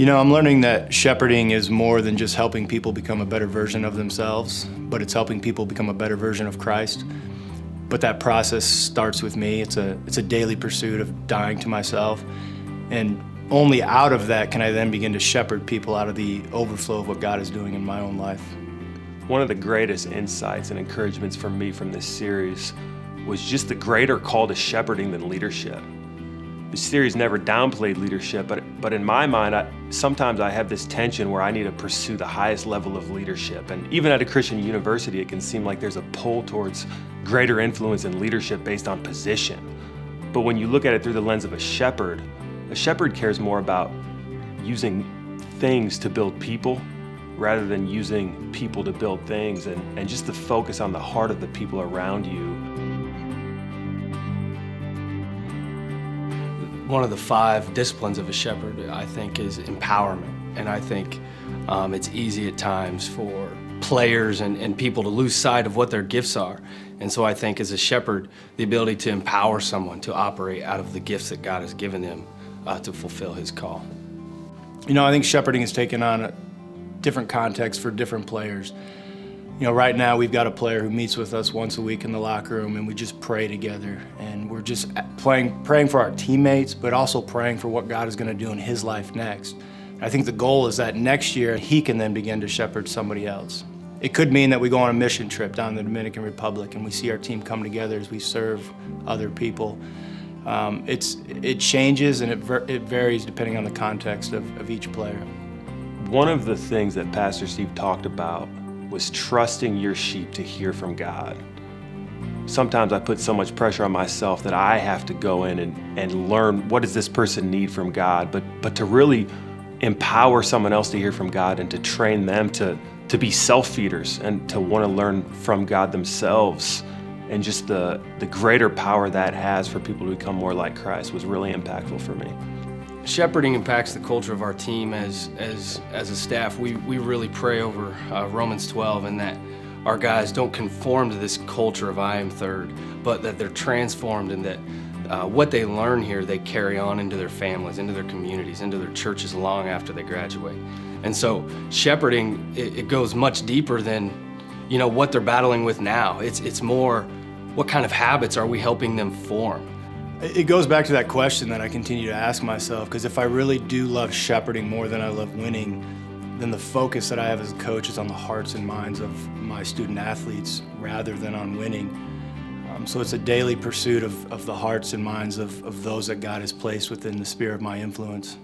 I'm learning that shepherding is more than just helping people become a better version of themselves, but it's helping people become a better version of Christ. But that process starts with me. It's a daily pursuit of dying to myself. And only out of that can I then begin to shepherd people out of the overflow of what God is doing in my own life. One of the greatest insights and encouragements for me from this series was just the greater call to shepherding than leadership. The series never downplayed leadership, but in my mind, sometimes I have this tension where I need to pursue the highest level of leadership. And even at a Christian university, it can seem like there's a pull towards greater influence in leadership based on position. But when you look at it through the lens of a shepherd cares more about using things to build people rather than using people to build things, and just the focus on the heart of the people around you. One of the 5 disciplines of a shepherd, I think, is empowerment. And I think it's easy at times for players and people to lose sight of what their gifts are. And so I think as a shepherd, the ability to empower someone to operate out of the gifts that God has given them to fulfill his call. I think shepherding has taken on a different context for different players. Right now we've got a player who meets with us once a week in the locker room, and we just pray together, and we're just praying for our teammates, but also praying for what God is going to do in his life next. I think the goal is that next year he can then begin to shepherd somebody else. It could mean that we go on a mission trip down the Dominican Republic and we see our team come together as we serve other people. It changes and it varies depending on the context of each player. One of the things that Pastor Steve talked about was trusting your sheep to hear from God. Sometimes I put so much pressure on myself that I have to go in and learn what does this person need from God, but to really empower someone else to hear from God and to train them to be self-feeders and to want to learn from God themselves, and just the greater power that has for people to become more like Christ was really impactful for me. Shepherding impacts the culture of our team as a staff. We really pray over Romans 12, and that our guys don't conform to this culture of I am third, but that they're transformed, and that what they learn here they carry on into their families, into their communities, into their churches long after they graduate. And so shepherding, it goes much deeper than what they're battling with now. It's more, what kind of habits are we helping them form? It goes back to that question that I continue to ask myself, because if I really do love shepherding more than I love winning, then the focus that I have as a coach is on the hearts and minds of my student athletes rather than on winning. So it's a daily pursuit of the hearts and minds of those that God has placed within the sphere of my influence.